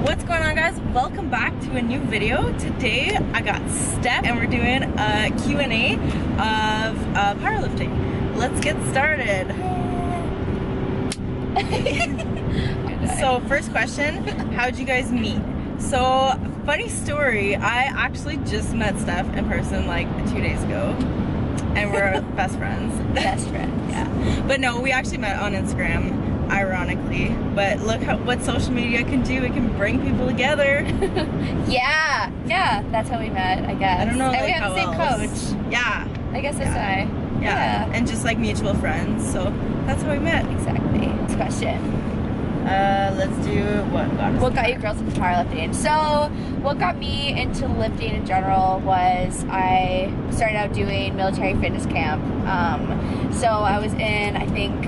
What's going on, guys? Welcome back to a new video. Today I got Steph and we're doing a Q&A of powerlifting. Let's get started. So first question, how'd you guys meet? So funny story, I actually just met Steph in person like 2 days ago and we're best friends. Best friends. Yeah. But no, we actually met on Instagram, ironically. But look what social media can do. It can bring people together. Yeah, that's how we met, I guess. I don't know, and like, we have the same coach. Yeah. I guess that's why. Yeah. And just like mutual friends. So that's how we met. Exactly. Next question. Let's do what got you girls into powerlifting? So what got me into lifting in general was I started out doing military fitness camp. So I was in, I think,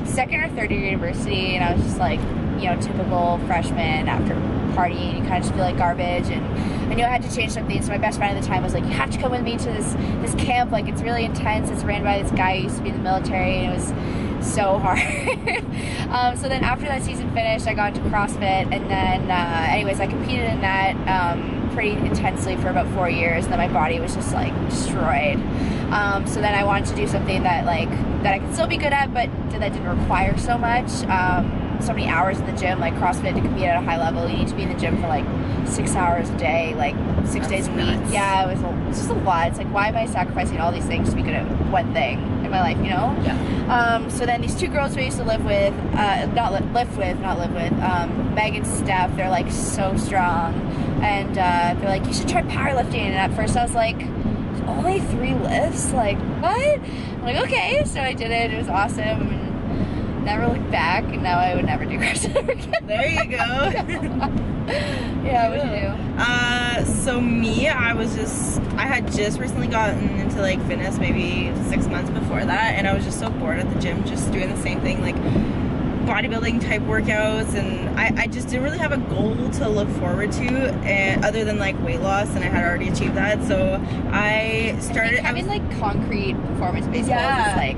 second or third year university, and I was just like, you know, typical freshman after partying, you kind of just feel like garbage, and I knew I had to change something. So my best friend at the time was like, you have to come with me to this camp, like it's really intense, it's ran by this guy who used to be in the military, and it was so hard. So then after that season finished, I got into CrossFit, and then anyways, I competed in that pretty intensely for about 4 years, and then my body was just like destroyed. So then I wanted to do something that I could still be good at, but that didn't require so much, so many hours in the gym. Like CrossFit, to compete at a high level, you need to be in the gym for like 6 hours a day, like 6 days a week. Nuts. Yeah, it was just a lot. It's like, why am I sacrificing all these things to be good at one thing in my life, you know? Yeah. So then these two girls we used to live with, Meg and Steph, they're like so strong, and they're like, you should try powerlifting. And at first I was like, only 3 lifts? Like, what? I'm like, okay. So I did it. It was awesome. And never looked back. And now I would never do CrossFit ever again. There you go. Yeah, what did you do? So me, I had just recently gotten into like fitness, maybe 6 months before that, and I was just so bored at the gym, just doing the same thing, like bodybuilding type workouts, and I just didn't really have a goal to look forward to, and other than like weight loss, and I had already achieved that. So I started having like concrete performance-based goals is like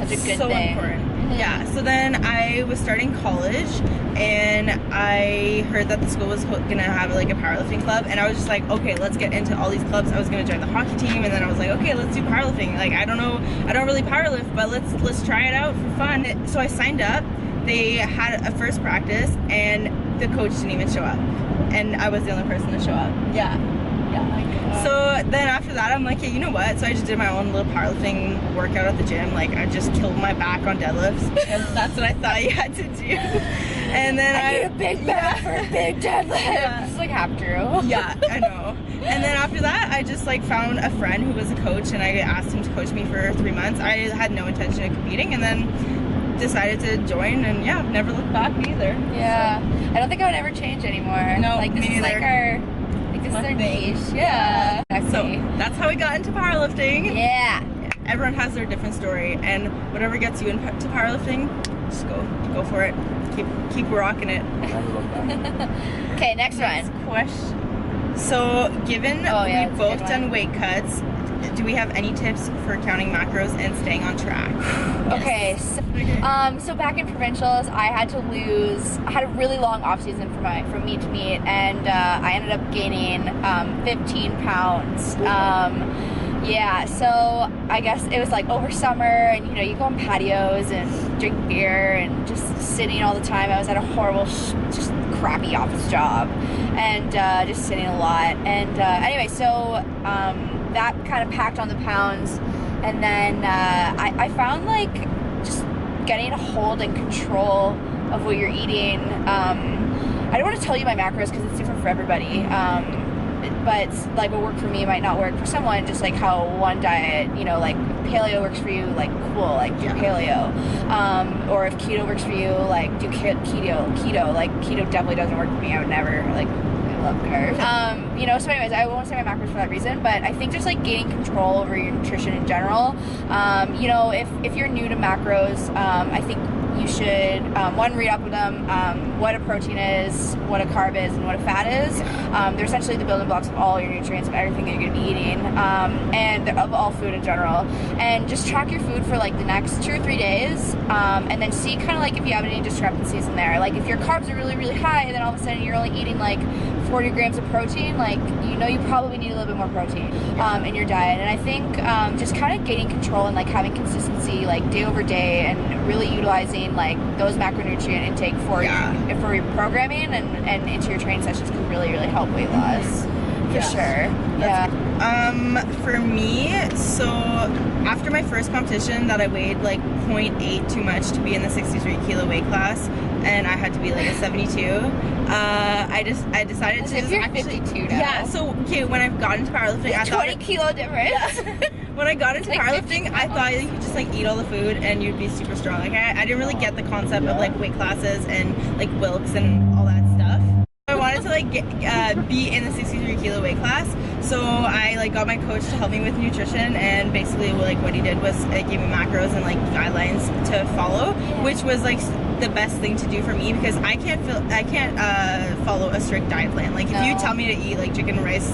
such a good so thing. Important. Yeah, so then I was starting college, and I heard that the school was gonna have like a powerlifting club, and I was just like, okay, let's get into all these clubs. I was gonna join the hockey team, and then I was like, okay, let's do powerlifting. Like, I don't really powerlift, but let's try it out for fun. So I signed up. They had a first practice, and the coach didn't even show up, and I was the only person to show up. Yeah. So then after that, I'm like, hey, you know what? So I just did my own little powerlifting workout at the gym. Like, I just killed my back on deadlifts, because that's what I thought you had to do. And then I need a big back for a big deadlift. Yeah. It's like half true. Yeah, I know. And then after that, I just like found a friend who was a coach, and I asked him to coach me for 3 months. I had no intention of competing, and then decided to join, and yeah, never looked back either. Yeah, so. I don't think I would ever change anymore. No, like, this me is neither. like our, like, this is our niche. Yeah. So that's how we got into powerlifting. Yeah. Everyone has their different story, and whatever gets you into powerlifting, just go for it. Keep rocking it. Okay, next one. Question. So given we've both done weight cuts, do we have any tips for counting macros and staying on track? Okay, so back in provincials, I had a really long off season for me to meet, and I ended up gaining 15 pounds. Yeah, so I guess it was like over summer, and you know, you go on patios and drink beer and just sitting all the time. I was at a horrible, just crappy office job, and just sitting a lot. And anyway, so that kind of packed on the pounds, and then I found like just getting a hold and control of what you're eating. I don't want to tell you my macros because it's different for everybody, but like what worked for me might not work for someone. Just like how one diet, you know, like paleo works for you, like cool, like do paleo, or if keto works for you, like do keto. Like keto definitely doesn't work for me. I would never, like, I love carbs. You know, so anyways, I won't say my macros for that reason, but I think just like gaining control over your nutrition in general. You know, if you're new to macros, I think you should, one, read up with them, what a protein is, what a carb is, and what a fat is. They're essentially the building blocks of all your nutrients of everything that you're going to be eating, and of all food in general. And just track your food for like the next 2 or 3 days, and then see kind of like if you have any discrepancies in there. Like if your carbs are really, really high, and then all of a sudden you're only eating like 40 grams of protein, like you probably need a little bit more protein in your diet. And I think just kind of gaining control and like having consistency like day over day, and really utilizing like those macronutrient intake for your programming and into your training sessions can really, really help weight loss. For sure. For me, so after my first competition that I weighed like 0.8 too much to be in the 63 kilo weight class, and I had to be like a 72, I decided to just you're actually 52 now. Yeah, so okay, when I got into powerlifting, I thought 20 kilo difference. when I got into like powerlifting, I thought you could just like eat all the food and you'd be super strong. Like I didn't really get the concept of like weight classes and like Wilks and all that stuff. I wanted to like be in the 63 kilo weight class, so I like got my coach to help me with nutrition, and basically like what he did was give me macros and like guidelines to follow, which was like the best thing to do for me, because I can't follow a strict diet plan. Like if you tell me to eat like chicken and rice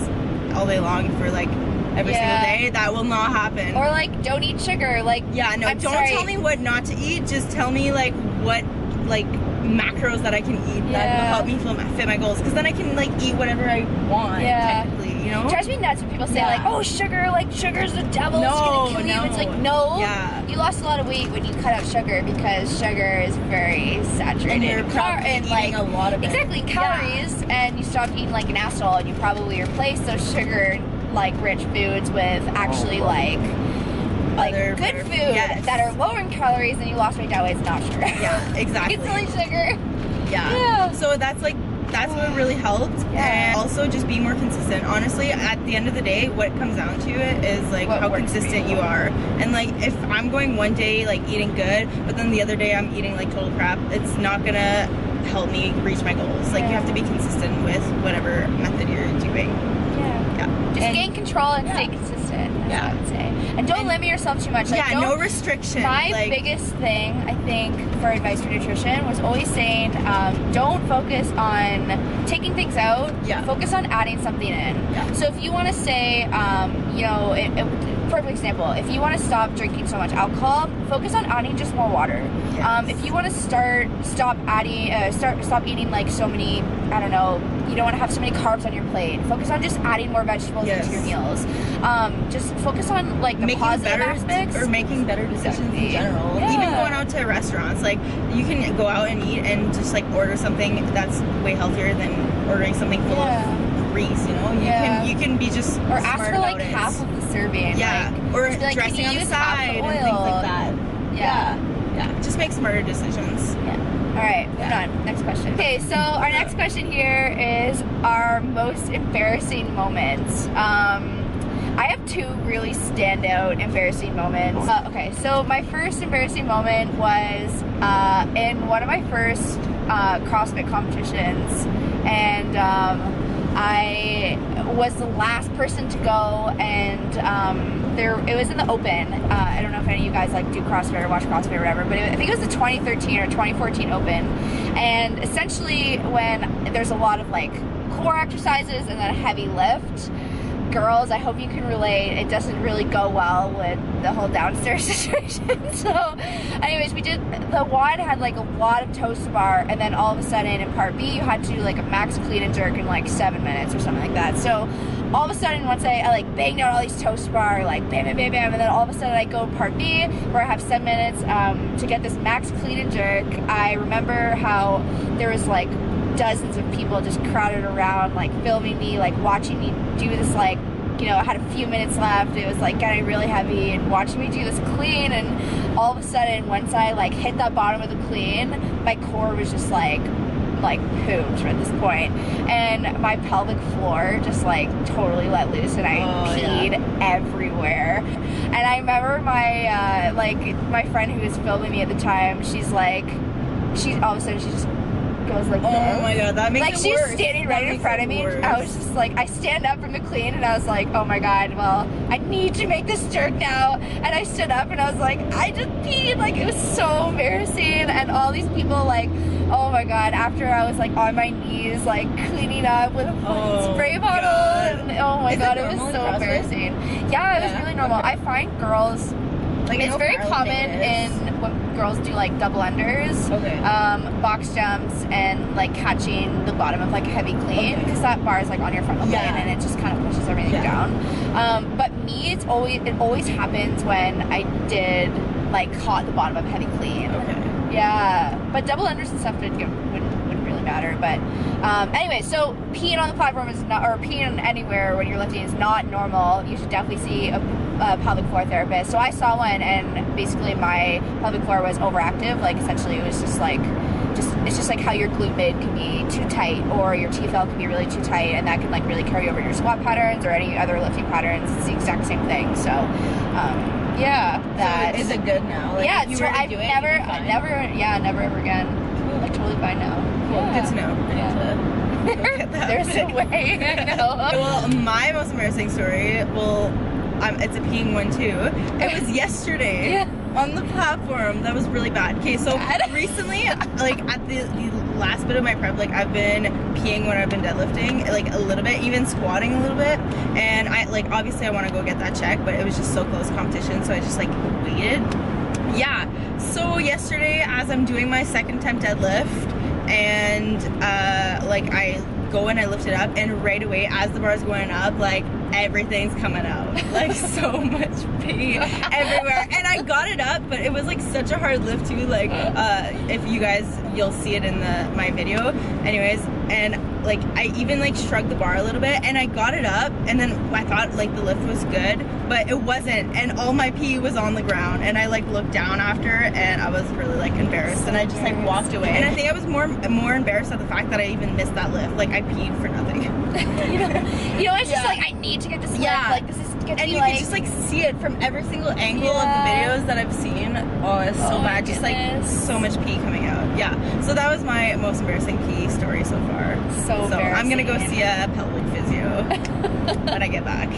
all day long for like every single day, that will not happen. Or like don't eat sugar. Like don't tell me what not to eat, just tell me like what like macros that I can eat that will help me fit my goals, because then I can like eat whatever I want technically, you know? It drives me nuts when people say like, oh, sugar's the devil, it's gonna kill you. It's like, no, you lost a lot of weight when you cut out sugar, because sugar is very saturated and like a lot of it. Exactly, calories, and you stopped eating like an asshole, and you probably replaced those sugar like rich foods with actually like other good food that are lower in calories, and you lost weight that way. It's not sugar. Yeah, exactly. It's only sugar. Yeah. So that's what really helped. And also just be more consistent. Honestly, at the end of the day, what comes down to it is like how consistent you are. And like if I'm going one day like eating good, but then the other day I'm eating like total crap, it's not gonna help me reach my goals. Like you have to be consistent with whatever method you're doing. Just gain control and stay consistent, that's what I would say. And don't limit yourself too much. Like, no restriction. My biggest thing, I think, for advice for nutrition was always saying, don't focus on taking things out, focus on adding something in. So if you want to say, perfect example, if you want to stop drinking so much alcohol, focus on adding just more water. If you want to stop eating like so many, I don't know, you don't want to have so many carbs on your plate, focus on just adding more vegetables into your meals. Just focus on like the positive aspects. Or making better decisions in general. Even going out to restaurants, like you can go out and eat and just like order something that's way healthier than ordering something full of grease, you know? You can be just or ask for like half of the serving. Or like, dressing on the side and things like that. Just make smarter decisions. Alright, moving on. Next question. Okay, so our next question here is our most embarrassing moments. I have two really standout embarrassing moments. Okay, so my first embarrassing moment was in one of my first CrossFit competitions, and I was the last person to go, and it was in the open. I don't know if any of you guys like do CrossFit or watch CrossFit or whatever, but I think it was the 2013 or 2014 open. And essentially when there's a lot of like core exercises and then a heavy lift, girls, I hope you can relate, it doesn't really go well with the whole downstairs situation. So anyways, we did, the WOD had like a lot of toes to bar, and then all of a sudden in part B you had to do like a max clean and jerk in like 7 minutes or something like that. So all of a sudden once I like banged out all these toes to bar, like bam bam bam bam, and then all of a sudden I go part B where I have 7 minutes to get this max clean and jerk. I remember how there was like dozens of people just crowded around, like filming me, like watching me do this, like, you know, I had a few minutes left, it was like getting really heavy, and watching me do this clean, and all of a sudden once I like hit that bottom of the clean, my core was just like pooped at this point, and my pelvic floor just like totally let loose, and I peed everywhere. And I remember my my friend who was filming me at the time, she's all of a sudden she just goes like this. Oh my god, that makes like it she's worse. standing That right in makes front it of me. worse. I was just like, I stand up from the clean and I was like, oh my god, well, I need to make this jerk now. And I stood up and I was like, I just peed. Like, it was so embarrassing. And all these people, like, oh my god, after I was like on my knees, like cleaning up with a fucking spray bottle. God. And oh my Is god, it it was normal in so CrossFit? embarrassing. Yeah, it was really normal. Okay. I find girls, Like, I it's know very powerlifting common is. in when girls do like double unders, Okay. box jumps, and like catching the bottom of like heavy clean, because that bar is like on your frontal plane and it just kind of pushes everything down. But me, it always happens when I did like caught the bottom of heavy clean. Okay. Yeah, but double unders and stuff wouldn't really matter. But anyway, so peeing on the platform is not, or peeing anywhere when you're lifting is not normal. You should definitely see a pelvic floor therapist. So I saw one, and basically my pelvic floor was overactive. Like, essentially it was just like, it's just like how your glute med can be too tight, or your TFL can be really too tight, and that can like really carry over your squat patterns or any other lifting patterns. It's the exact same thing. So yeah, that So is it good now? Like, yeah, if you so were to I've do it, never you'd be fine? never ever again. Like, totally fine now. Cool. Yeah. Good to know. I need to go get that There's a fixed. way. I know. Well, my most embarrassing story, well, it's a peeing one too. It was yesterday on the platform. That was really bad. Okay, so recently, like at the last bit of my prep, like I've been peeing when I've been deadlifting, like a little bit, even squatting a little bit. And I like, obviously I want to go get that checked, but it was just so close competition, so I just like waited. Yeah, so yesterday as I'm doing my second attempt deadlift, and like I go and I lift it up, and right away as the bar's going up, like everything's coming out, like so much pee everywhere. And I got it up, but it was like such a hard lift too. Like if you guys, you'll see it in my video anyways. And like I even like shrugged the bar a little bit, and I got it up, and then I thought like the lift was good, but it wasn't, and all my pee was on the ground. And I like looked down after, and I was really like embarrassed, and I just like walked away. And I think I was more embarrassed at the fact that I even missed that lift. Like I peed for nothing. you know, it's just like, I need to get this lift. Like, this is gonna and be you like, can just like see it from every single angle of the videos that I've seen. Oh, it's so bad. Just like so much pee coming out. Yeah, so that was my most embarrassing pee story so far. So embarrassing. I'm gonna go see a pelvic physio when I get back.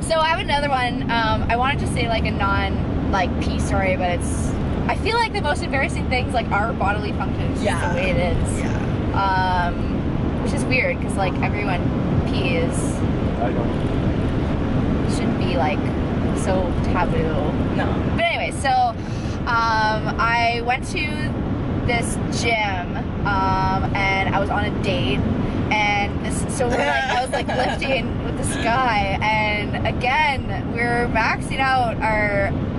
So I have another one. I wanted to say like a non like pee story, but it's, I feel like the most embarrassing things like are bodily functions. Just the way it is. Yeah. Which is weird, because like everyone pees. Shouldn't be like so taboo. No. But anyway, so I went to this gym and I was on a date, and so we're like, I was like lifting with this guy, and again we're maxing out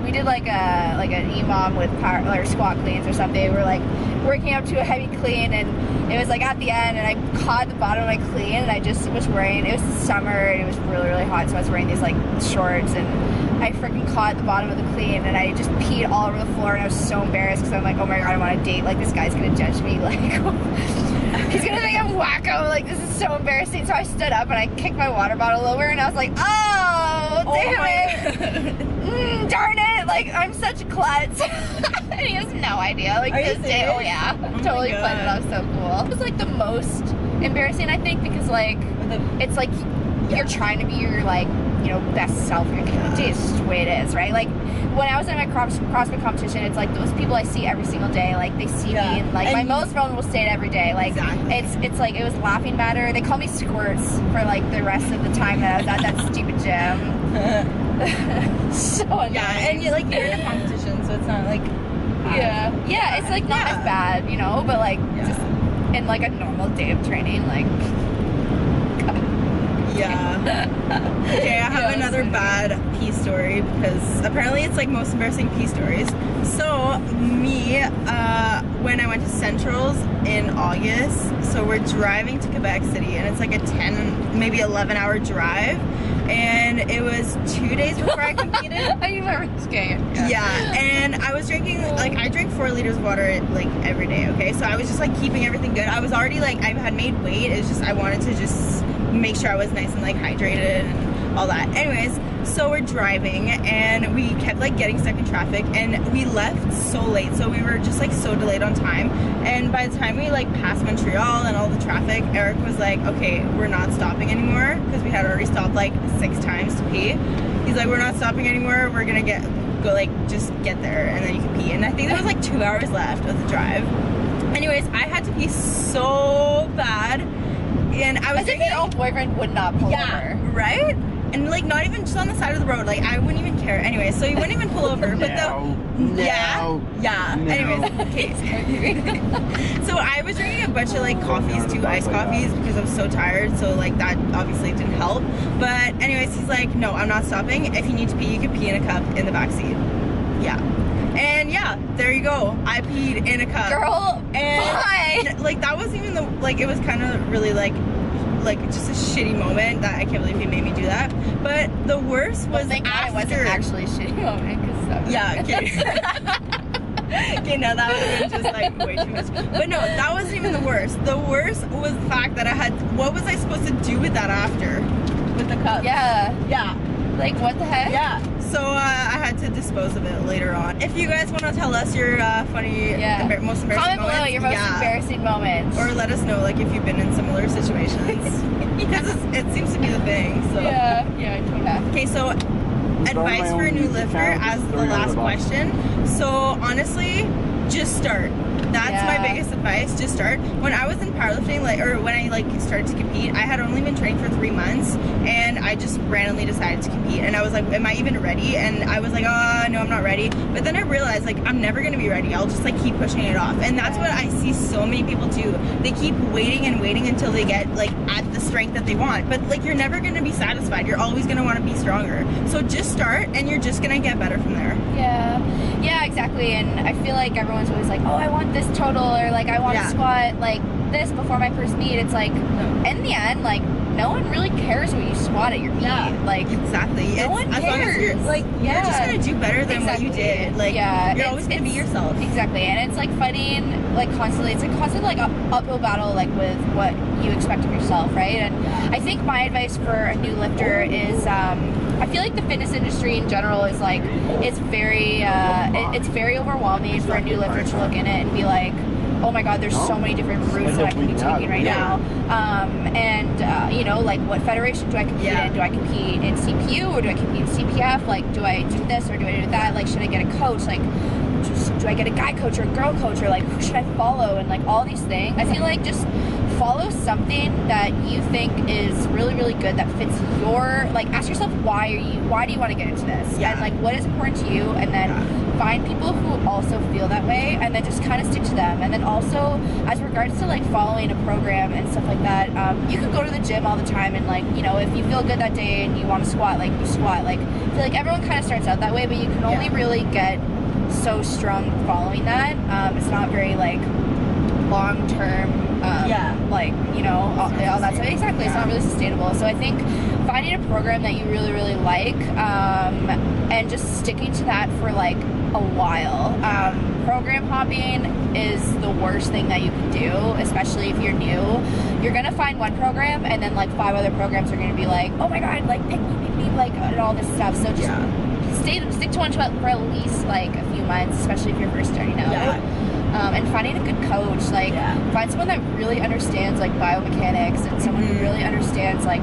we did like an EMOM with power or squat cleans or something. We're like working up to a heavy clean, and it was like at the end, and I caught the bottom of my clean, and I just was wearing, it was the summer and it was really, really hot, so I was wearing these like shorts, and I freaking caught the bottom of the clean, and I just peed all over the floor, and I was so embarrassed, because I'm like, oh my god, I'm on a date, like this guy's gonna judge me, like he's gonna think I'm wacko, like this is so embarrassing. So I stood up and I kicked my water bottle over, and I was like, oh damn it, darn it, like I'm such a klutz. And he has no idea, like this day, oh yeah, totally played it off so cool. It was like the most embarrassing, I think, because like it's like you're trying to be your like, you know, best self. You're gonna do it's just the way it is, right? Like when I was in my CrossFit competition, it's like those people I see every single day, like they see me, and like my most vulnerable state every day. Like it's like it was laughing matter. They call me Squirts for like the rest of the time that I was at that stupid gym. So annoying. And you're like, you're in a competition, so it's not like it's like not as bad, you know, but like just in like a normal day of training, like okay, I have another bad pee story, because apparently it's like most embarrassing pee stories. So me, when I went to Centrals in August, so we're driving to Quebec City, and it's like a 10, maybe 11-hour drive, and it was 2 days before I competed. I remember this game. Yeah, and I was drinking, like I drink 4 liters of water like every day, okay? So I was just like keeping everything good. I was already like, I had made weight, it's just I wanted to just make sure I was nice and like hydrated and all that. Anyways, so we're driving and we kept like getting stuck in traffic, and we left so late, so we were just like so delayed on time. And by the time we like passed Montreal and all the traffic, Eric was like, okay, we're not stopping anymore, because we had already stopped like 6 times to pee. He's like, we're not stopping anymore, we're gonna go like just get there and then you can pee. And I think there was like 2 hours left of the drive. Anyways, I had to pee so bad, and I was as if your own boyfriend would not pull over. Right? And like not even just on the side of the road, like I wouldn't even care. Anyway, so he wouldn't even pull over. But anyways, okay. So I was drinking a bunch of like coffees, 2 iced coffees, because I was so tired, so like that obviously didn't help. But anyways, he's like, no, I'm not stopping. If you need to pee, you can pee in a cup in the back seat. Yeah. And yeah, there you go. I peed in a cup. Girl, and why? Like that wasn't even the, like it was kind of really like just a shitty moment that I can't believe he made me do that. But the worst was thank God after. it wasn't actually a shitty moment, because yeah, okay. Okay, no, that would have been just like way too much. But no, that wasn't even the worst. The worst was the fact that I had, what was I supposed to do with that after? With the cup? Yeah. Yeah. Like, what the heck? Yeah. So I had to dispose of it later on. If you guys want to tell us your funny, most embarrassing comment below moments, your most embarrassing moments. Or let us know like if you've been in similar situations. Because it seems to be the thing. So. Yeah, totally. Okay, so advice for a new lifter as the last question. So honestly, just start. That's my biggest advice. Just start. When I was in powerlifting, when I started to compete, I had only been training for 3 months, and I just randomly decided to compete. And I was like, am I even ready? And I was like, oh no, I'm not ready. But then I realized like I'm never gonna be ready. I'll just like keep pushing it off. And that's what I see so many people do. They keep waiting and waiting until they get like at the strength that they want. But like you're never gonna be satisfied. You're always gonna want to be stronger. So just start, and you're just gonna get better from there. Yeah, exactly. And I feel like everyone's always like, oh, I want this total, or like I want to squat like this before my first meet. It's like in the end, like no one really cares what you squat at your meet. Like exactly. No one cares. As long as you're like you're just gonna do better than what you did. Like you're always gonna be yourself. Exactly. And it's like fighting like constantly. It's like constant like uphill battle like with what you expect of yourself, right? And I think my advice for a new lifter is I feel like the fitness industry in general is like it's very overwhelming for a new lifter to look in it and be like, oh my god, there's so many different routes that I can be taking right now. You know, like what federation do I compete in? Do I compete in CPU or do I compete in CPF? Like, do I do this or do I do that? Like, should I get a coach? Like, do I get a guy coach or a girl coach, or like who should I follow? And like all these things. I feel like just follow something that you think is really, really good, that fits your, like, ask yourself why do you want to get into this? And like what is important to you, and then find people who also feel that way, and then just kind of stick to them. And then also as regards to like following a program and stuff like that, you can go to the gym all the time, and like, you know, if you feel good that day and you want to squat, like you squat. Like I feel like everyone kind of starts out that way, but you can only really get so strong following that. It's not very like long term like, you know, all that stuff. Exactly. It's not really sustainable. So I think finding a program that you really, really like, and just sticking to that for like a while. Program hopping is the worst thing that you can do, especially if you're new. You're gonna find one program and then like 5 other programs are gonna be like, oh my god, like pick me, like, and all this stuff. So just stick to one for at least like a few months, especially if you're first starting out. And finding a good coach, like find someone that really understands like biomechanics, and someone who really understands like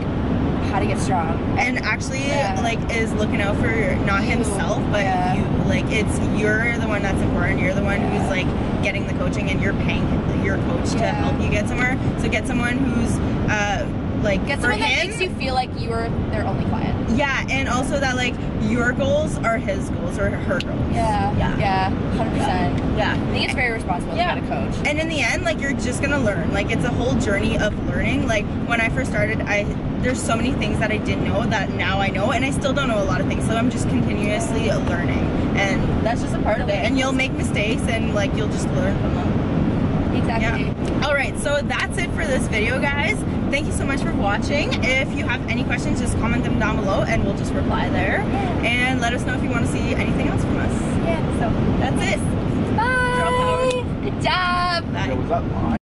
how to get strong, and actually like is looking out for not himself but you. Like you're the one that's important. You're the one who's like getting the coaching, and you're paying your coach to help you get somewhere. So get someone who's like get for someone that makes you feel like you're their only client. Yeah, and also that like your goals are his goals or her goals. 100%. Yeah. I think it's very responsible to get a coach. And in the end, like you're just gonna learn. Like it's a whole journey of learning. Like when I first started, there's so many things that I didn't know that now I know, and I still don't know a lot of things. So I'm just continuously learning, and that's just a part of it. And you'll make mistakes, and like you'll just learn from them. Exactly. All right, so that's it for this video, guys. Thank you so much for watching. If you have any questions, just comment them down below and we'll just reply there. And let us know if you want to see anything else from us. Yeah. So that's it. Bye. Good job. Bye.